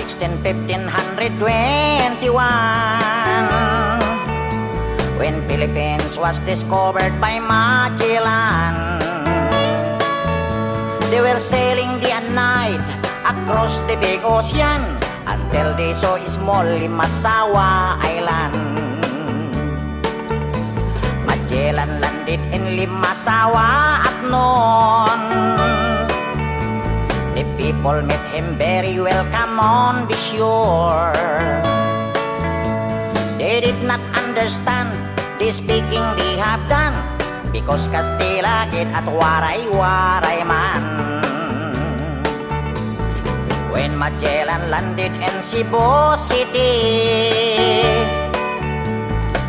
1521, when Philippines was discovered by Magellan. They were sailing day and night across the big ocean until they saw small Limasawa Island. Magellan landed in Limasawa at noon. The people met him very welcome on the shore. They did not understand the speaking they have done, because Kastila git at waray-waray man. When Magellan landed in Cebu City,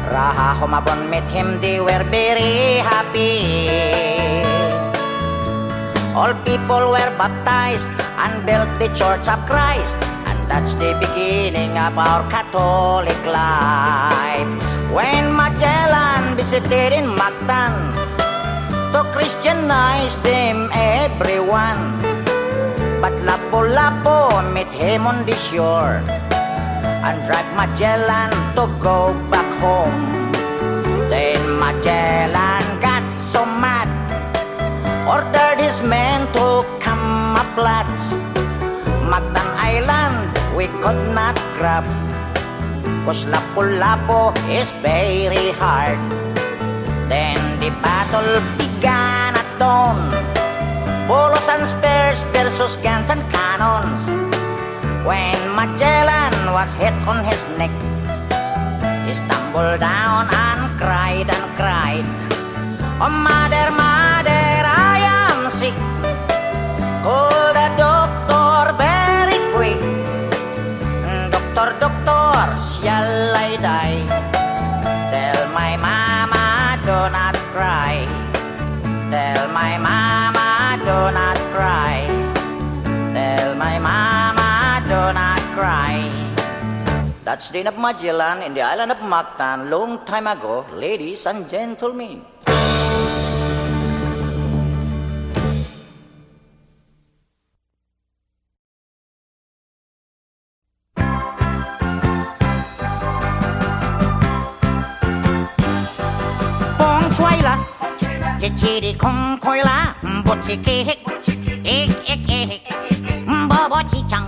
Raha Humabon met him, they were very happy. All people were baptized and built the Church of Christ, and that's the beginning of our Catholic life. When Magellan visited in Mactan to Christianize them everyone, but Lapu-Lapu met him on the shore and dragged Magellan to go back home. Then Magellan got so mad, ordered his men to camouflage. Mactan Island we could not grab, 'cause Lapu-Lapu is very hard. Then the battle began at dawn, bolos and spears versus guns and cannons. When Magellan was hit on his neck, he stumbled down and cried and cried, "Oh mother, mother, I am sick. Call the doctor very quick. Doctor, doctor, shall I die? Tell my mama do not cry. Tell my mama do not cry. Tell my mama do not cry." That's the end of Magellan in the island of Mactan long time ago, ladies and gentlemen. Chidi kong koi la, bochi kik, ik ik ik, bobo chi chang,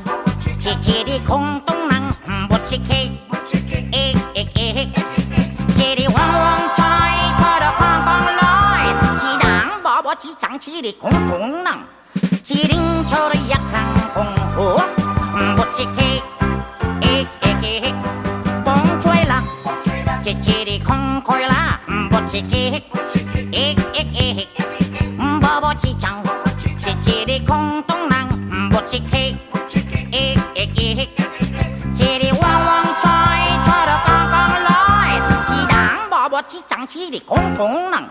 chidi kong tung nang, bochi kik, ik ik ik, chidi wang wang choi, choi da kong kong loi, chi dang bobo chi chang, chidi kong tung nang, chiding choi da yak kang kong ho, bochi kik, ik ik ik, bong choi la, chidi kong koi la, bochi kik. Ik ik ik, bobo chi chang, chidi kong tung nang, bochi kik, ik ik ik, chidi wang wang choi, choi da kong kong loi, chi dang bobo chi chang, chidi kong tung nang,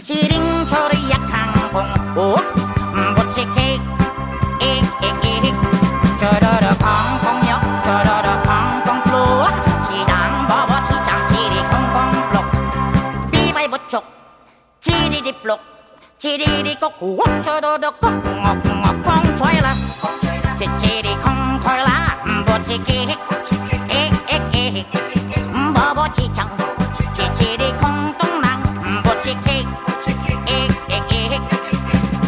chiding choi da yak kang kong ho, bochi kik, ik ik ik, choi da kong kong yok, choi da kong kong plua, chi dang bobo chi chang, chidi kong kong pluk, bi bai bot chok. Chidi di pluk, chidi di kok, wak chodo do kok, ngok ngok kong choy la, chidi kong koi la, bochi kik, ik ik ik, bobo chi chang, chidi kong tung nang, bochi kik, ik ik ik,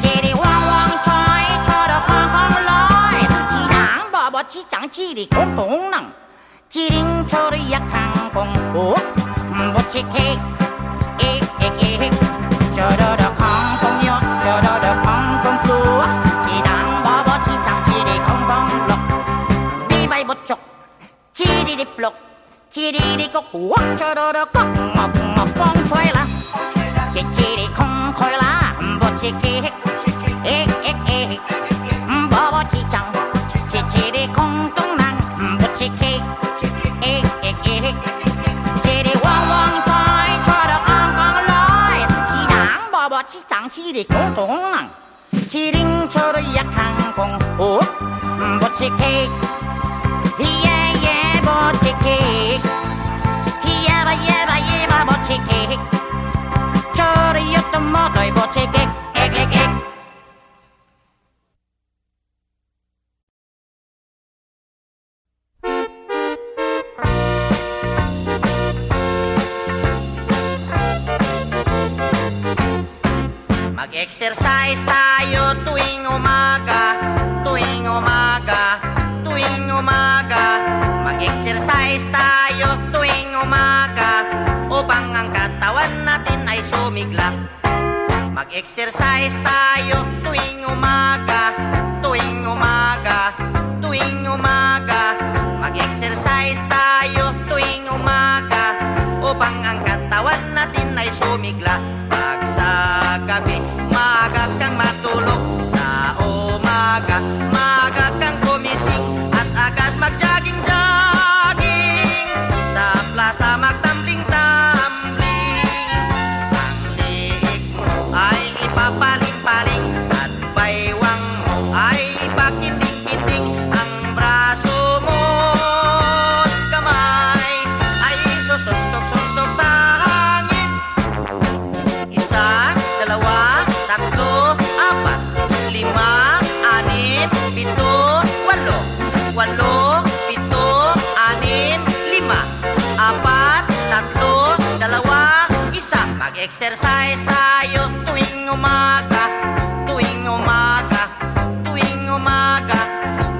chidi wang wang choy, chodo kong kong loi, chi dang bobo chi chang, chidi kong tung nang, chiding chodo yak kang kong ho, bochi kik, ik ik ik. Cho đó đó không công nhớ, cho đó đó không công plu, chỉ đang bobo chi chang, chỉ đi không công lộc, đi bay bút chọc, chỉ đi đi plok, chỉ đi đi có cua, cho đó đó có ngọc ngọc phong xoay lá, chỉ đi không khơi lá, bút chỉ kik, ik ik ik, bobo chi chang, chỉ đi không tung năng, bút chỉ kik, ik ik ik, chỉ đi wang wang choi, cho đó không công loi, bobo chi chang, chi đi kong tung nang, chi ding cho da yak kang kong ho, bochi kik, yeah yeah bochi kik, yeah ba bochi kik, cho da yut the mo doi bochi kik, ek ek ek. Mag-exercise tayo tuwing umaga, tuwing umaga, tuwing umaga. Mag-exercise tayo tuwing umaga upang ang katawan natin ay sumigla. Mag-exercise tayo tuwing umaga, tuwing umaga, tuwing umaga. Mag-exercise tayo tuwing umaga upang ang katawan natin ay sumigla. Pag sa gabi, maaga kang matulog. Sa umaga, maaga kang gumising at agad mag-jogging-jogging. Sa plaza magtambling-tambling. Ang liig mo ay ipapaling-paling at baywang mo ay ipakinding-kinding. Ang braso mo at kamay ay susuntok-suntok sa hangin. Isa, dalawa, tatlo, apat, lima, anim, pito, walo. Walo, pito, anim, lima, apat, tatlo, dalawa, isa. Mag-exercise tayo tuwing umaga, tuwing umaga, tuwing umaga.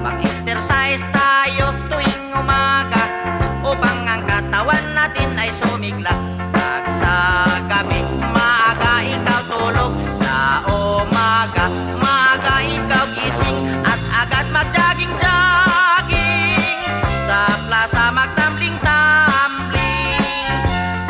Mag-exercise tayo tuwing umaga upang ang katawan natin ay sumigla. Pag sa gabi, maaga ikaw tulog. Sa umaga, maaga ikaw gising at agad mag-jogging-jogging. Sa plaza magtambling-tambling.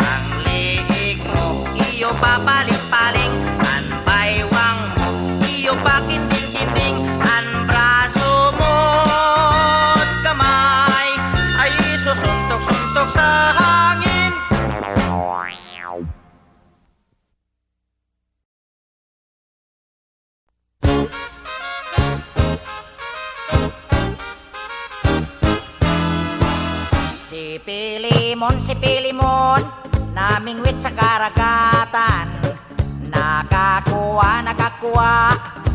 Ang liig mo, iyo papaling-paling. Ang baywang mo, iyo pakinding-kinding. Ang braso mo at kamay ay susuntok-suntok sa hangin. Si Pilimon, namingwit sa karagatan. Nakakuha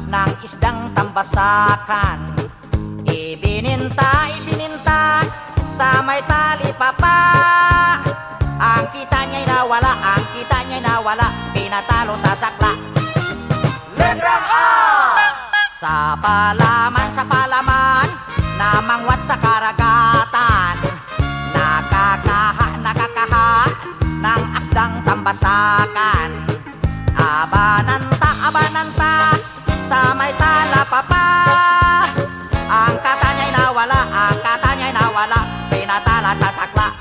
ng isdang tambasakan. Ibininta sa may tali papa. Ang kita niya'y nawala, pinatalo sa sakla. Letrang A! Sa palaman, namangwat sa karagatan. Nakakaha ng asdang tambasakan. Abananta sa may talapapa. Ang kata niya'y nawala, pinatala sa sakla.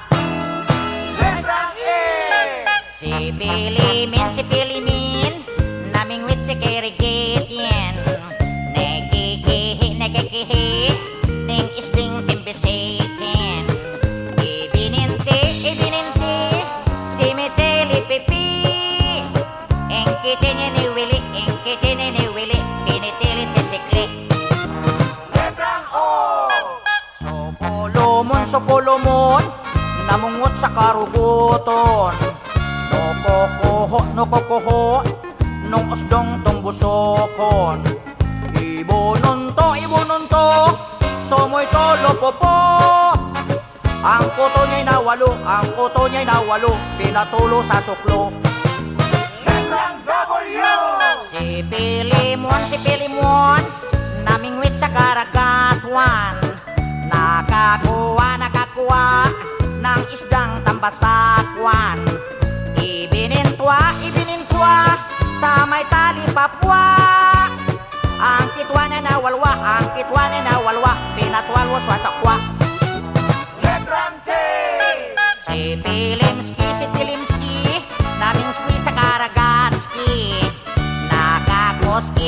Letrang E! Si Pilimin, namingwit si Kirigitien. Nekikihi, ning isding timbisitin. Ibininti, si Miteli Pipi. Engkiti niya ni Willy, pinitili si Sikli. Letrang O! Sopolomon, namungot sa karuguton. Nokokoho, nung usdong tumbusokon. Ibununto, somoy tolo popo. Ang kuto niya'y nawalo, pinatulo sa suklo. Letrang W! Si Pilimon, namingwit sa karagatuan. Nakakuha ng isdang tambasakwan. Ibinintwa sa may tali papwa. Ang kitwa na nawalwa, pinatwalwa sa sakwa. Letrang T! Si Pilimski, naming squee sa karagatski.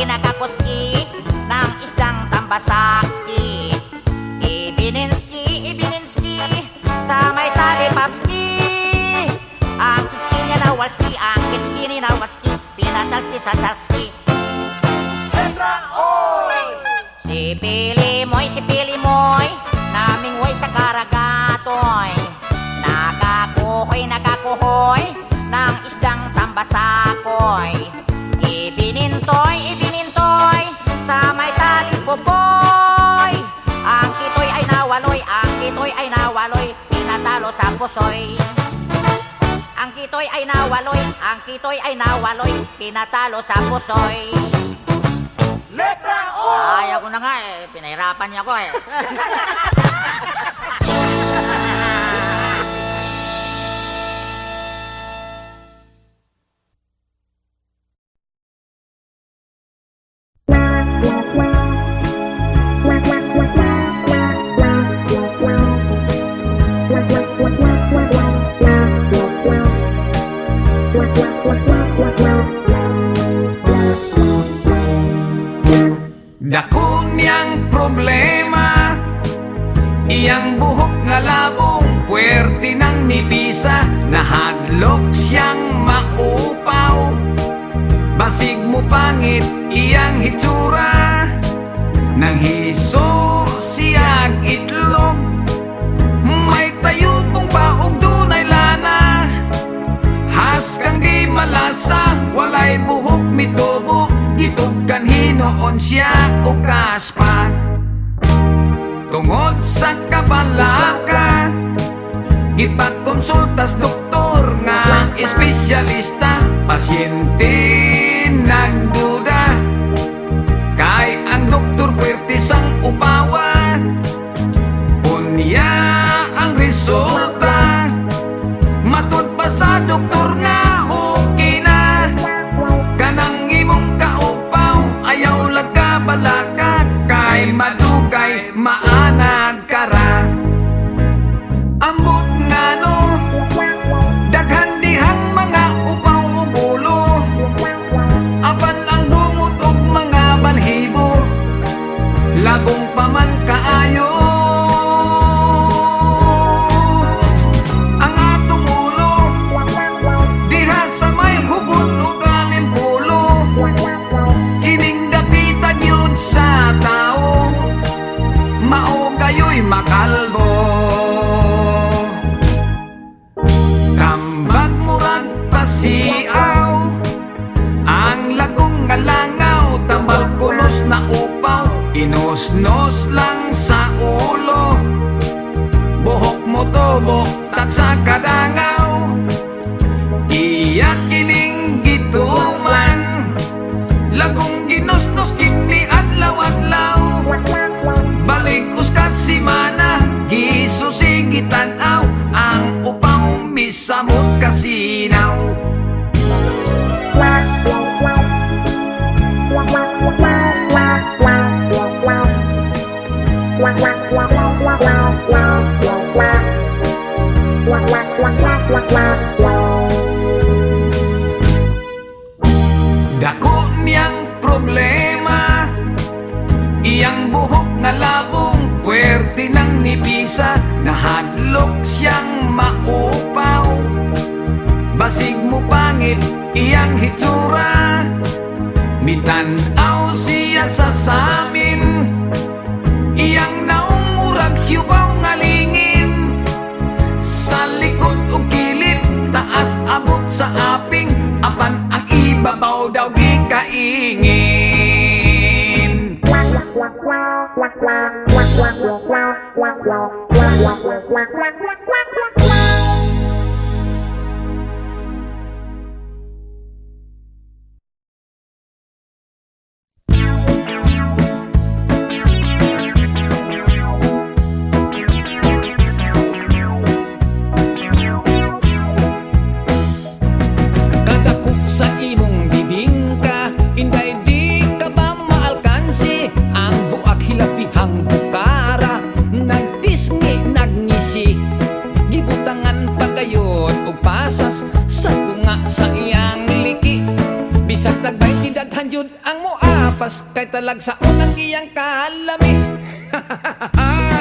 Nakakoski ng isdang tambasakski. Ibininski sa may tali papski. Ang kiski niya nawalski, ang kitski ni nawalski, pinatalski sa sakski. Letrang O! Si Pilimoy, namingwoy sa karagatoy. Nakakuhoy ng isdang tambasakoy. Ibinintoy sa may tali popoy. Ang kitoy ay nawaloy, pinatalo sa pusoy. Ang kitoy ay ay nawaloy, ang kitoy ay nawaloy, pinatalo sa pusoy. Letra O! Ayaw ko na nga eh, pinahirapan niya ako eh. Dako niyang problema, iyang buhok nga labong, puwerte ng nipisa, nahadlok siyang maupaw. Basig mo pangit iyang hitsura, nang hiso siyag itlog. May tayubong paog dunay lana, has kang di malasa, walay buhok mitubo, gitog kan hinoon siya o kaspa. Tungod sa kabalaka, gipagkonsultas doktor nga espesyalista, pasyente nagduda, kay ang doktor puwerte sang upawan. Unya ang resulta, matud pa sa doktor nga okay na, kanang imong kaupaw ayaw laga balaka, kay madugay maanag kara. Ambot nga no, daghan dihang mga upaw o bulo, apan ang bungot og mga balhibo, labong pa man kaayo. Ang atong ulo, diha sa may hubot o galimpulo, kining dapitan yun sa tao, mao kayo'y makalbo. Tambag murag pasiaw, ang lagong nga langaw, tambal kunos na upaw, inosnos lang sa ulo, buhok mo tubok tat sa kadangaw. Iyak kining gituman, lagong ginosnos kini adlaw-adlaw, balik uskas si mana, gisusigitan aw, ang upaw misamot kasinaw. Dako niyang problema, iyang buhok nga labong, puwerte ng nipisa, nahadlok siyang maupaw. Basig mo pangit iyang hitsura, mitanaw siya sa samin, iyang naumurag siyubaw nga lingin, sa likod o kilid, taas abot sa aping, apan ang ibabaw daw gikaingin. Kadako sa imong bibingka, inday di ka ba maalkansi, ang buak hilapihang bukara, nagtisngi nagngisi, gibutangan pagayod og pasas sa tunga sa iyang liki. Bisag tagbay tidaghan jud ang moapas, kay talag sa unang iyang kalami.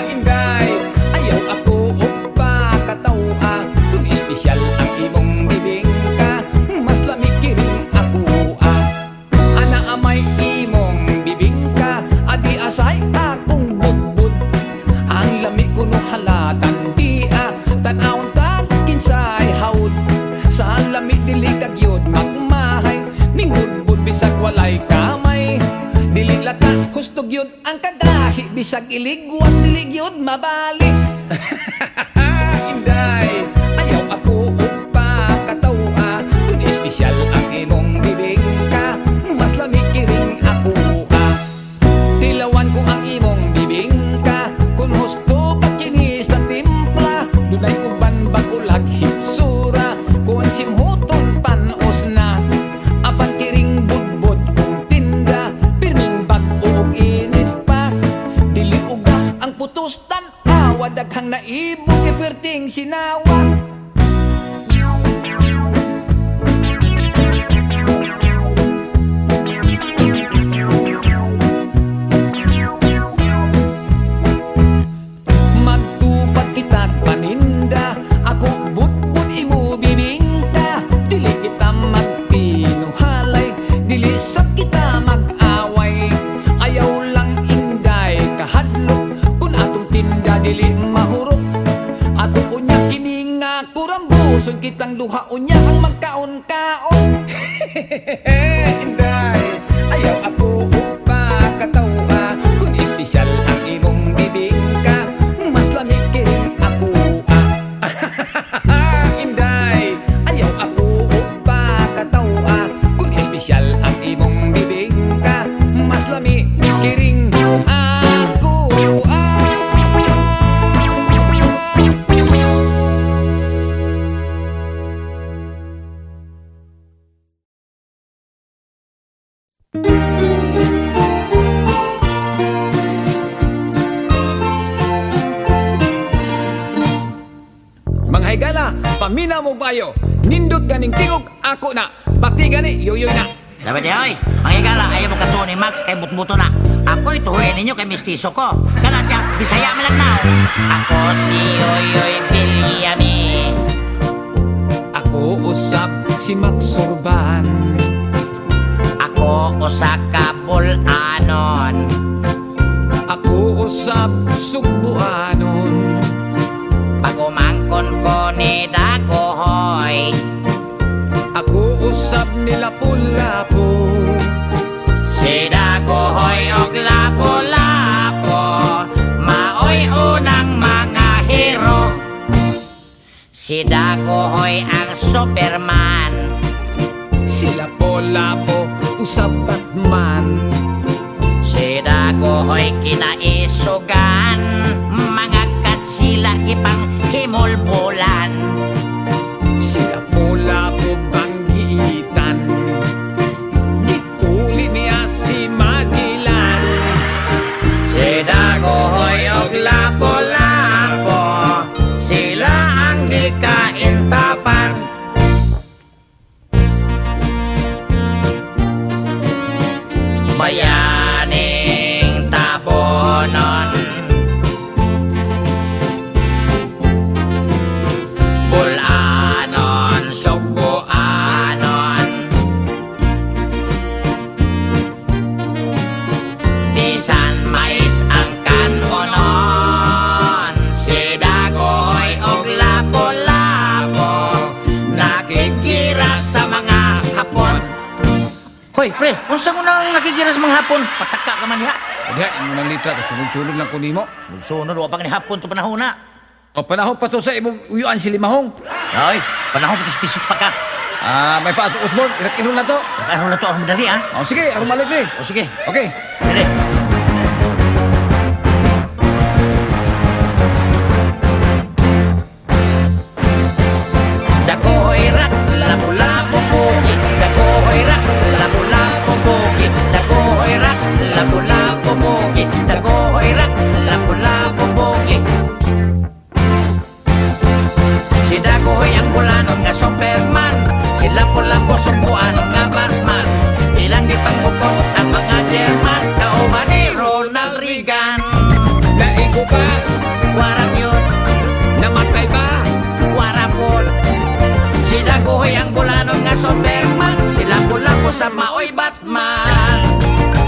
Inday, ayaw ako og pakatawa, kung espesyal ang imong bibingka, mas lami kiring ako ana amay imong bibingka, adi asay akong budbud, ang lami kuno halatan di tan-awon tag kinsay haud, sa lami dili kagyod magmahay, ning budbud bisag walay kamay, dili lata hustog yun ang kadahi, bisag iligwat dili gyud mabalik. Inday, ayaw ako og pakatawa, naibog kay perting sinawa. Magtupat kita paninda, ako butbut imo bibingka. Dili kita magpinuhalay, dili sa kita mag-away. Ayaw lang inday kahadlok, kung atong tinda dili mahurot. Ato unya kini nga kurambuson, kitang duha unya ang magkaon-kaon. Inday, ayaw ako upa katawa, kung espesyal ang imong bibingka, mas lamig kiring ako Inday, ayaw ako upa katawa, kung espesyal ang imong bibingka, mas lamig kiring ako Mga higala, pamina mo bayo, nindot ganing tiog ako na, pati gani yoyoy na. Sabi di, oy, ang igala, ayaw mo katuon ni Max kay butbuto na. Ako'y tuhoy ninyo kay mistiso ko. Kana siya, Bisaya man lang na. Ako si Yoyoy Villami. Ako usap si Max Sorban. Ako usa ka bulanon. Ako usap Sugbuanon. Pagumangkon ko ni Dagohoy. Ako usap ni Lapu-Lapu. Si Dagohoy og Lapu-Lapu, maoy unang mga hero. Si Dagohoy ang Superman. Si Lapu-Lapu usap Batman. Si Dagohoy kinaisugan, mga katsila ipang himulbulan. Si Lapu-Lapu banggitan. Gituli niya si Magellan. Si Dagohoy og Lapu-Lapu, sila ang gikaintapan. Bayaning tabonon, bulanon, sugbuanon, bisan mais ang kanonon. Si Dagohoy og Lapu-Lapu, nakikiras sa mga hapon. Hoy, pre, unsa mo nang nakikiras mga hapon? Pataka ka man diha. Kaya, yung unang litra, tapos sunod-sunod lang kunin mo. Sunod, wa pa ni hapon to panahon na. O panahon pa to sa imong uyuan si Limahong. Ay, panahon pa to pisot pa ka. May pa ato Osborne, irak-inol na to. Ano na to, ang madali ah. O sige, arong malik ni. O sige, Okay. dali. Dagohoy rak, lapu-lapu bukit. Dagohoy rak, lapu-lapu bukit. Dagohoy rak, lapu-lapu bukit. Dagohoy rak, lapu-lapu bukit. Si Dagohoy ang bulanon nga Superman. Si Lapu-Lapu sugbuanon nga Batman. Ilang gipanggugot ang mga German. Kauban ni Ronald Reagan. Naigo ba? Warap yun, Namatay ba? warapon. Si Dagohoy ang bulanon nga Superman. Si Lapu-Lapu sa maoy Batman.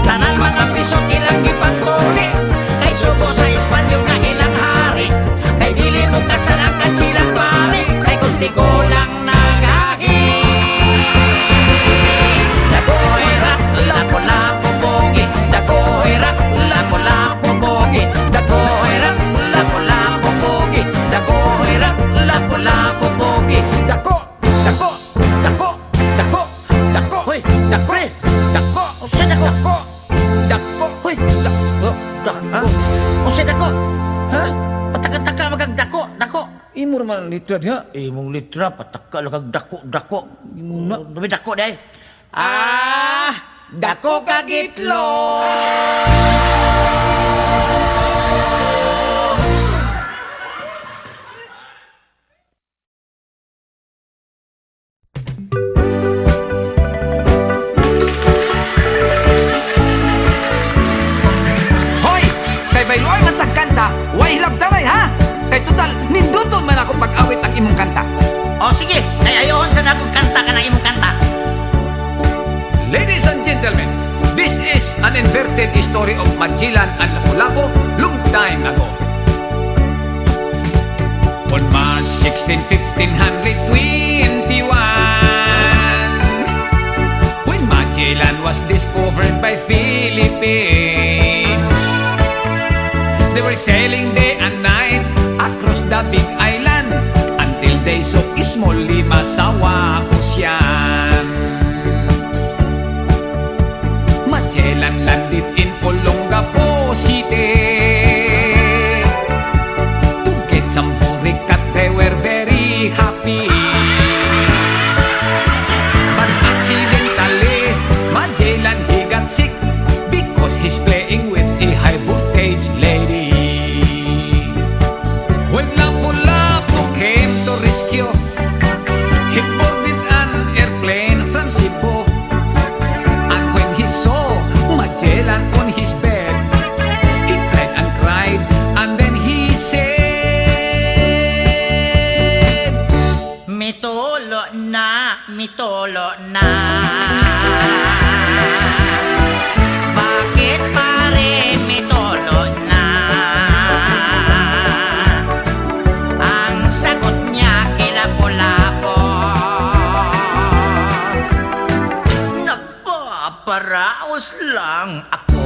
Tanan mga pisot ilang gipangtuli. Kay sugo sa Espanyol nga ilang hari. Kay dili mo kasalakan silang pare. Kay kunti ko lang nagahi. Dagohoy rak, Lapu-Lapu bogi. Dagohoy rak, Lapu-Lapu bogi. Dagohoy rak, Lapu-Lapu bogi. Dagohoy rak, Lapu-Lapu bogi. Dako! Dako! Dako! Dako! Dako! Hoy, Dako! pre! Dako! Usa dako! Dako! Dako! Hoy, Dako! dako! Usa dako! Ha? Pataka-taka magagdako, dako! Imo naman ang litra diha. Imong litra, pataka lang kag dako, dako. Muna. Dumi dako day. Dako kagitlo. Ladies and gentlemen, this is an inverted story of Magellan and Lapu-Lapu long time ago. On March 16, 1521, when Magellan was discovered by Philippines, they were sailing day and night across the big island until they saw small Limasawa Ocean. Magellan landed in Olongapo City. To get some purikat, they were very happy. But accidentally, Magellan, he got sick because he's playing with a high voltage lady. When Lapu-Lapu came to rescue, he boarded an airplane from Cebu. And when he saw Magellan on his bed, he cried and cried, and then he said, Mitolo na, mitolo na. Bakit pare mitolo na? Ang sagot niya kay Lapu-Lapu, nagpaparaos lang ako.